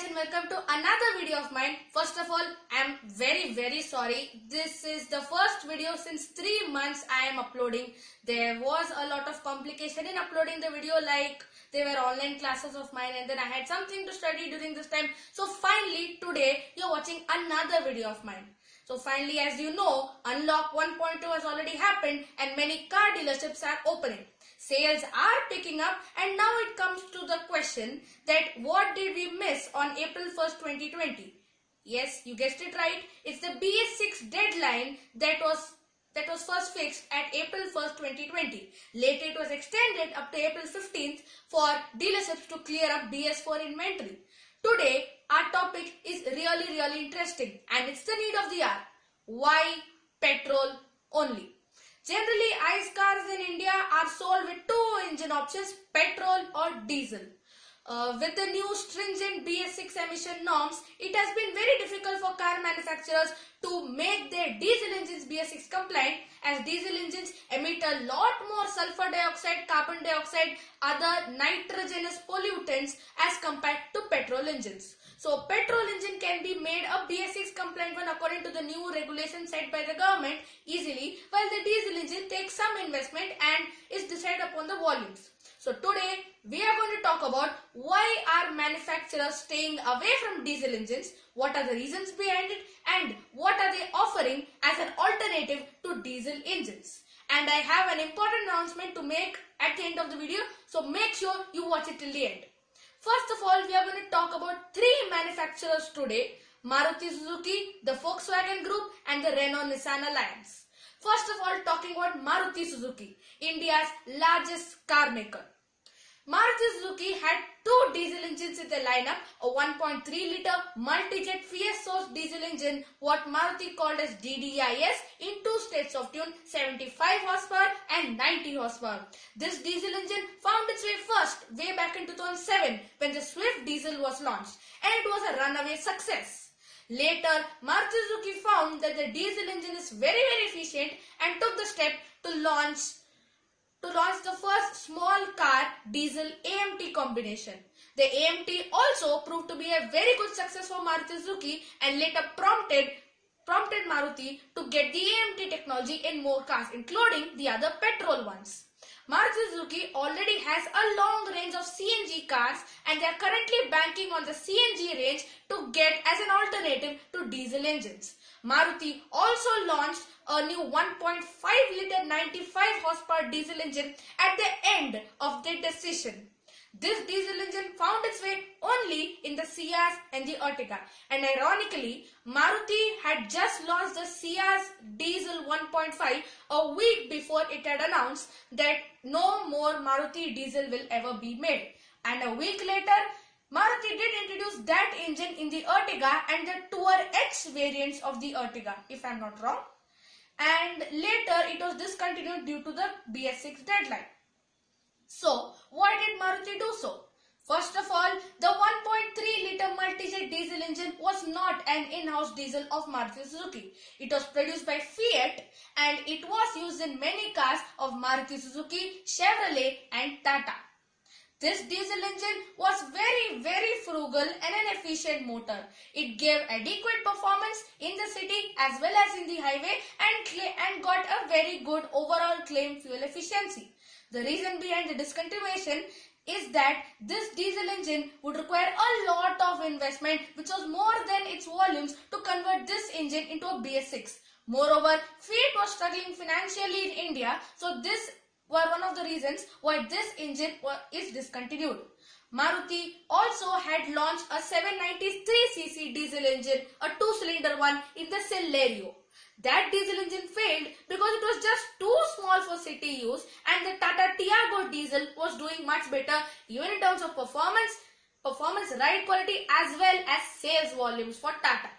guys and welcome to another video of mine. First of all, I am very sorry. This is the first video since 3 months I am uploading. There was a lot of complication in uploading the video, like they were online classes of mine and then I had something to study during this time. So finally today you're watching another video of mine. So finally, as you know, Unlock 1.2 has already happened and many car dealerships are opening. Sales are picking up and now it comes to the question that what did we miss on April 1st, 2020? Yes, you guessed it right. It's the BS6 deadline that was first fixed at April 1st, 2020. Later it was extended up to April 15th for dealerships to clear up BS4 inventory. Today, our topic is really interesting and it's the need of the hour. Why petrol only? Generally, ICE cars in India are sold with two engine options, petrol or diesel. With the new stringent BS6 emission norms, it has been very difficult for car manufacturers to make their diesel engines BS6 compliant, as diesel engines emit a lot more sulfur dioxide, carbon dioxide, other nitrogenous pollutants as compared to petrol engines. So petrol engine can be made a BS6 compliant one according to the new regulations set by the government easily, while the diesel engine takes some investment and is decided upon the volumes. So today we are going to talk about why are manufacturers staying away from diesel engines, what are the reasons behind it, and what are they offering as an alternative to diesel engines. And I have an important announcement to make at the end of the video, so make sure you watch it till the end. First of all, we are going to talk about three manufacturers today: Maruti Suzuki, the Volkswagen Group and the Renault-Nissan Alliance. First of all, talking about Maruti Suzuki, India's largest car maker. Maruti Suzuki had two diesel engines in their lineup, a 1.3 litre multi-jet Fiat source diesel engine, what Maruti called as DDIS, in two states of tune, 75 horsepower and 90 horsepower. This diesel engine found its way first way back in 2007 when the Swift diesel was launched, and it was a runaway success. Later, Maruti Suzuki found that the diesel engine is very efficient and took the step to launch the first small car diesel AMT combination. The AMT also proved to be a very good success for Maruti Suzuki and later prompted Maruti to get the AMT technology in more cars, including the other petrol ones. Maruti Suzuki already has a long range of CNG cars and they are currently banking on the CNG range to get as an alternative to diesel engines. Maruti also launched a new 1.5 litre 95 horsepower diesel engine at the end of their decision. This diesel engine found its way only in the Ciaz and the Ertiga, and ironically, Maruti had just launched the Ciaz diesel 1.5 a week before it had announced that no more Maruti diesel will ever be made. And a week later, Maruti did introduce that engine in the Ertiga and the Tour H variants of the Ertiga, if I am not wrong. And later it was discontinued due to the BS6 deadline. So, why did Maruti do so? First of all, the 1.3 litre multi-jet diesel engine was not an in-house diesel of Maruti Suzuki. It was produced by Fiat and it was used in many cars of Maruti Suzuki, Chevrolet and Tata. This diesel engine was very frugal and an efficient motor. It gave adequate performance in the city as well as in the highway and got a very good overall claimed fuel efficiency. The reason behind the discontinuation is that this diesel engine would require a lot of investment, which was more than its volumes, to convert this engine into a BS6. Moreover, Fiat was struggling financially in India, so this were one of the reasons why this engine is discontinued. Maruti also had launched a 793cc diesel engine, a two-cylinder one, in the Celerio. That diesel engine failed because it was just too small for city use, and the Tata Tiago diesel was doing much better even in terms of performance, ride quality as well as sales volumes for Tata.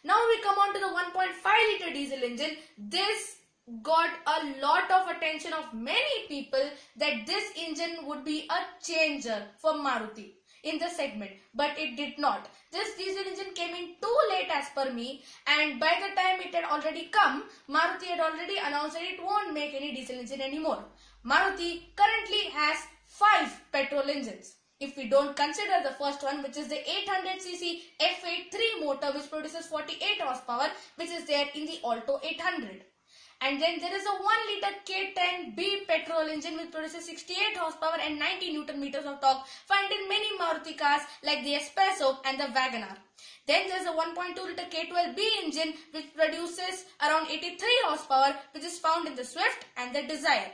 Now we come on to the 1.5 litre diesel engine. This got a lot of attention of many people that this engine would be a changer for Maruti in the segment, but it did not. This diesel engine came in too late as per me, and by the time it had already come, Maruti had already announced that it won't make any diesel engine anymore. Maruti currently has 5 petrol engines. If we don't consider the first one, which is the 800cc F83 motor which produces 48 horsepower, which is there in the Alto 800. And then there is a 1 liter K10B petrol engine which produces 68 horsepower and 90 Newton meters of torque, found in many Maruti cars like the Espresso and the WagonR. Then there is a 1.2 liter K12B engine which produces around 83 horsepower, which is found in the Swift and the Dzire.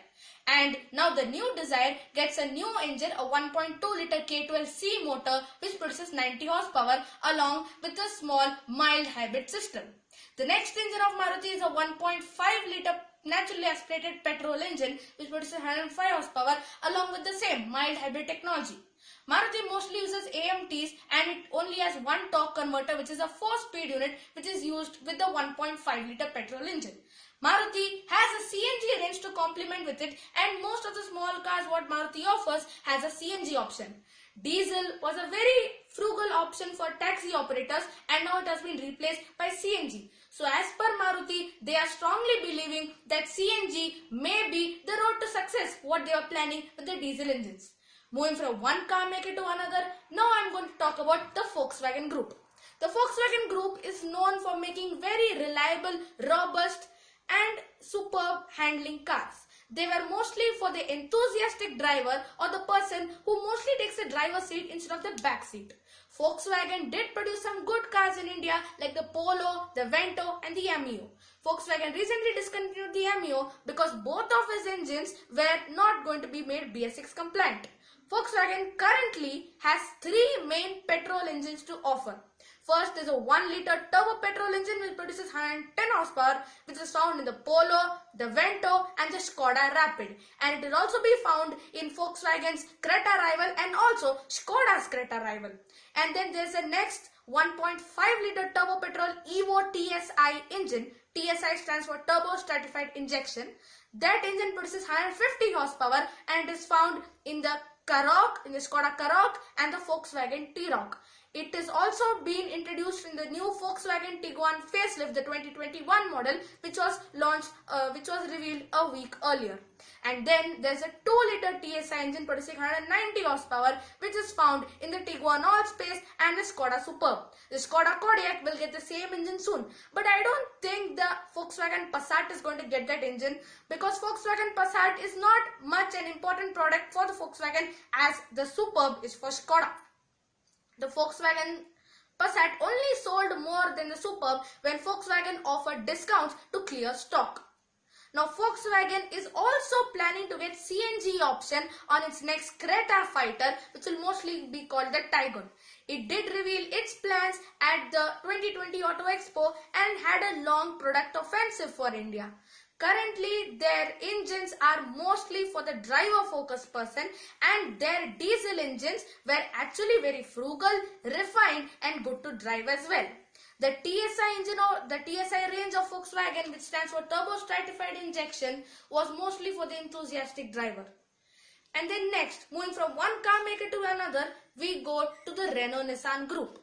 And now the new Dzire gets a new engine, a 1.2 liter K12C motor which produces 90 horsepower along with a small mild hybrid system. The next engine of Maruti is a 1.5 liter naturally aspirated petrol engine which produces 105 horsepower along with the same mild hybrid technology. Maruti mostly uses AMTs and it only has one torque converter, which is a 4-speed unit which is used with the 1.5 liter petrol engine. Maruti has a CNG range to complement with it, and most of the small cars what Maruti offers has a CNG option. Diesel was a very frugal option for taxi operators and now it has been replaced by CNG. So as per Maruti, they are strongly believing that CNG may be the road to success what they are planning with the diesel engines. Moving from one car maker to another, now I am going to talk about the Volkswagen Group. The Volkswagen Group is known for making very reliable, robust and superb handling cars. They were mostly for the enthusiastic driver or the person who mostly takes the driver's seat instead of the back seat. Volkswagen did produce some good cars in India like the Polo, the Vento and the Ameo. Volkswagen recently discontinued the Ameo because both of its engines were not going to be made BS6 compliant. Volkswagen currently has 3 main petrol engines to offer. First is a 1 liter turbo petrol engine which produces 110 horsepower, which is found in the Polo, the Vento and the Skoda Rapid, and it will also be found in Volkswagen's Creta Rival and also Skoda's Creta Rival. And then there is a next 1.5 liter turbo petrol Evo TSI engine. TSI stands for Turbo Stratified Injection. That engine produces 150 horsepower and it is found in the Karoq, in the Skoda Karoq and the Volkswagen T-Roc. It is also been introduced in the new Volkswagen Tiguan facelift, the 2021 model, which was revealed a week earlier. And then there's a 2 liter TSI engine producing 190 horsepower, which is found in the Tiguan Allspace and the Skoda Superb. The Skoda Kodiaq will get the same engine soon, but I don't think the Volkswagen Passat is going to get that engine because Volkswagen Passat is not much an important product for the Volkswagen as the Superb is for Skoda. The Volkswagen Passat only sold more than the Superb when Volkswagen offered discounts to clear stock. Now Volkswagen is also planning to get CNG option on its next Creta fighter, which will mostly be called the Taygun. It did reveal its plans at the 2020 Auto Expo and had a long product offensive for India. Currently, their engines are mostly for the driver-focused person and their diesel engines were actually very frugal, refined and good to drive as well. The TSI engine or the TSI range of Volkswagen, which stands for Turbo Stratified Injection, was mostly for the enthusiastic driver. And then next, moving from one car maker to another, we go to the Renault-Nissan Group.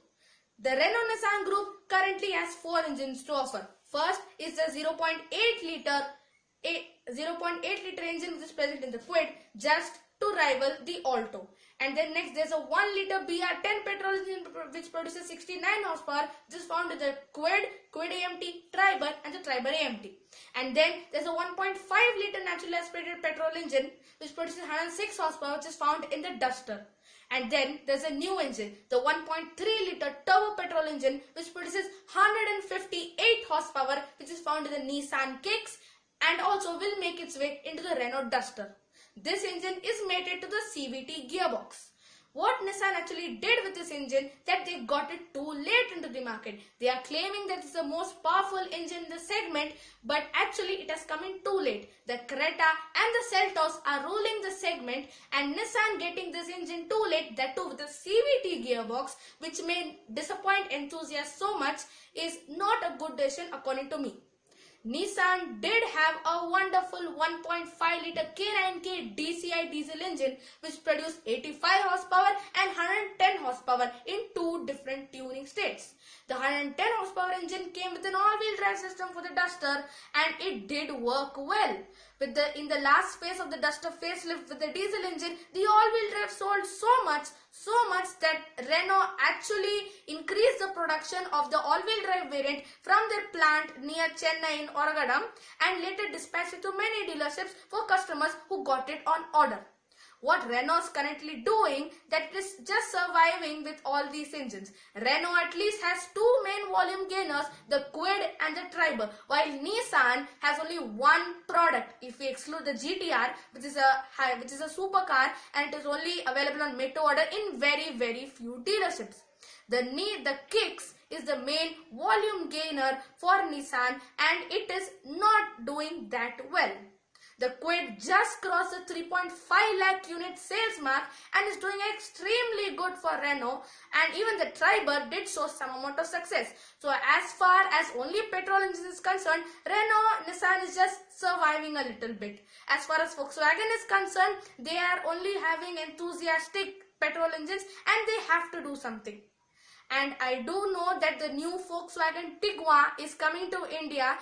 The Renault-Nissan Group currently has 4 engines to offer. First is the 0.8 liter engine which is present in the Kwid just to rival the Alto. And then next there's a 1 liter BR10 petrol engine which produces 69 horsepower, which is found in the Kwid, Kwid AMT, Triber and the Triber AMT. And then there's a 1.5 liter naturally aspirated petrol engine which produces 106 horsepower, which is found in the Duster. And then there's a new engine, the 1.3 liter turbo petrol engine which produces 158 horsepower, which is found in the Nissan Kicks and also will make its way into the Renault Duster. This engine is mated to the CVT gearbox. What Nissan actually did with this engine, that they got it too late into the market. They are claiming that it's the most powerful engine in the segment, but actually it has come in too late. The Creta and the Seltos are ruling the segment, and Nissan getting this engine too late, that too with the CVT gearbox, which may disappoint enthusiasts so much, is not a good decision according to me. Nissan did have a wonderful 1.5 liter K9K DCI diesel engine which produced 85 horsepower and 110 horsepower in 2 different tuning states. The 110 horsepower engine came with an all-wheel drive system for the Duster, and it did work well. In the last phase of the Duster facelift with the diesel engine, the all-wheel drive sold so much that Renault actually increased the production of the all-wheel drive variant from their plant near Chennai in Oragadam and later dispatched it to many dealerships for customers who got it on order. What Renault is currently doing, that it is just surviving with all these engines. Renault at least has two main volume gainers, the Kwid and the Triber, while Nissan has only one product. If we exclude the GTR, which is a supercar, and it is only available on made to order in very few dealerships. The Kicks is the main volume gainer for Nissan, and it is not doing that well. The Kwid just crossed the 3.5 lakh unit sales mark and is doing extremely good for Renault, and even the Triber did show some amount of success. So as far as only petrol engines is concerned, Nissan is just surviving a little bit. As far as Volkswagen is concerned, they are only having enthusiastic petrol engines and they have to do something. And I do know that the new Volkswagen Tiguan is coming to India.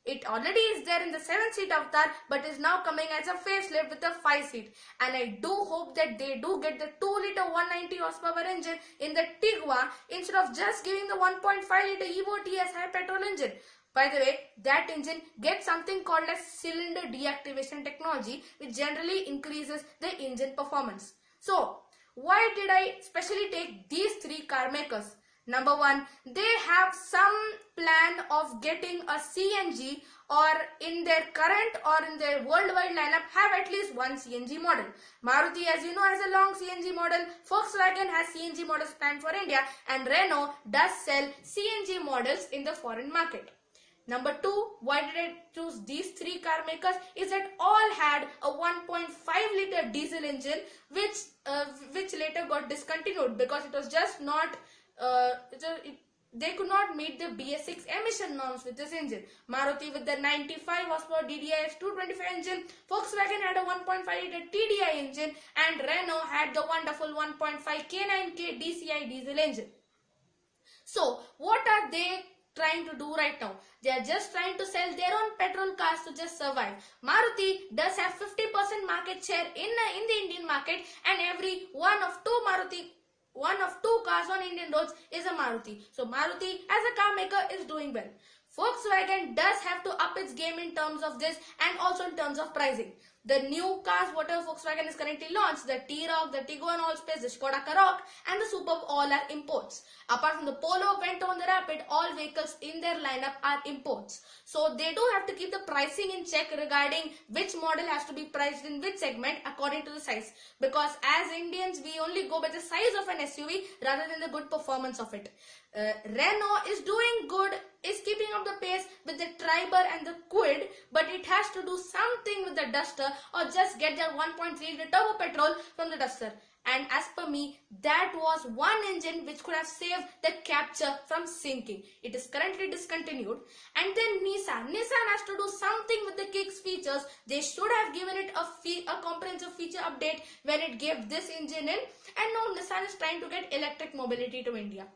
It already is there in the 7-seat avatar, but is now coming as a facelift with a 5-seat. And I do hope that they do get the 2-liter 190 horsepower engine in the Tiguan instead of just giving the 1.5-liter Evo TS high petrol engine. By the way, that engine gets something called as cylinder deactivation technology, which generally increases the engine performance. So, why did I specially take these three car makers? Number one, they have some plan of getting a CNG, or in their current or in their worldwide lineup have at least one CNG model. Maruti, as you know, has a long CNG model. Volkswagen has CNG models planned for India, and Renault does sell CNG models in the foreign market. Number two, why did I choose these three car makers is that all had a 1.5-liter diesel engine which later got discontinued because it was just not they could not meet the BS6 emission norms with this engine. Maruti with the 95 horsepower DDI 225 engine, Volkswagen had a 1.5-liter TDI engine, and Renault had the wonderful 1.5 K9K DCI diesel engine. So what are they trying to do right now? They are just trying to sell their own petrol cars to just survive. Maruti does have 50% market share in the Indian market, and every one of two cars on Indian roads is a Maruti. So Maruti as a car maker is doing well. Volkswagen does have to up its game in terms of this and also in terms of pricing. The new cars whatever Volkswagen is currently launched, the T-Roc, the Tiguan Allspace, the Skoda Karoq and the Superb, all are imports. Apart from the Polo, Vento and the Rapid, all vehicles in their lineup are imports. So they do have to keep the pricing in check regarding which model has to be priced in which segment according to the size. Because as Indians, we only go by the size of an SUV rather than the good performance of it. Renault is doing good, is keeping up the pace with the Triber and the Kwid, but it has to do something with the Duster or just get their 1.3-liter turbo petrol from the Duster. And as per me, that was one engine which could have saved the Captur from sinking. It is currently discontinued. And then Nissan has to do something with the Kicks features. They should have given it a comprehensive feature update when it gave this engine in. And now Nissan is trying to get electric mobility to India.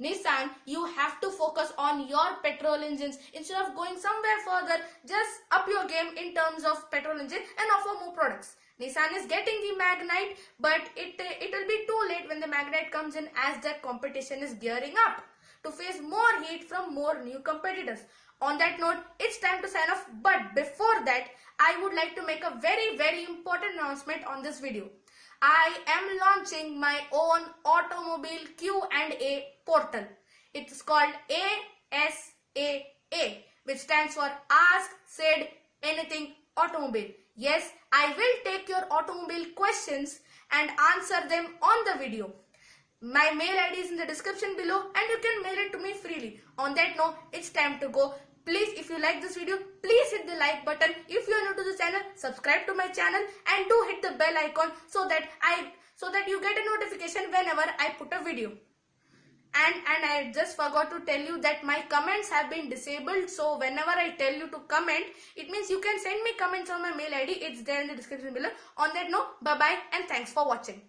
Nissan, you have to focus on your petrol engines instead of going somewhere further. Just up your game in terms of petrol engine and offer more products. Nissan is getting the Magnite, but it will be too late when the Magnite comes in, as the competition is gearing up to face more heat from more new competitors. On that note, it's time to sign off, but before that, I would like to make a very important announcement on this video. I am launching my own automobile Q&A portal. It is called ASAA, which stands for Ask Said Anything Automobile. Yes, I will take your automobile questions and answer them on the video. My mail ID is in the description below and you can mail it to me freely. On that note, it's time to go. Please, if you like this video, please hit the like button. If you are new to the channel, subscribe to my channel and do hit the bell icon so that you get a notification whenever I put a video. And I just forgot to tell you that my comments have been disabled. So whenever I tell you to comment, it means you can send me comments on my mail ID. It's there in the description below. On that note, bye bye and thanks for watching.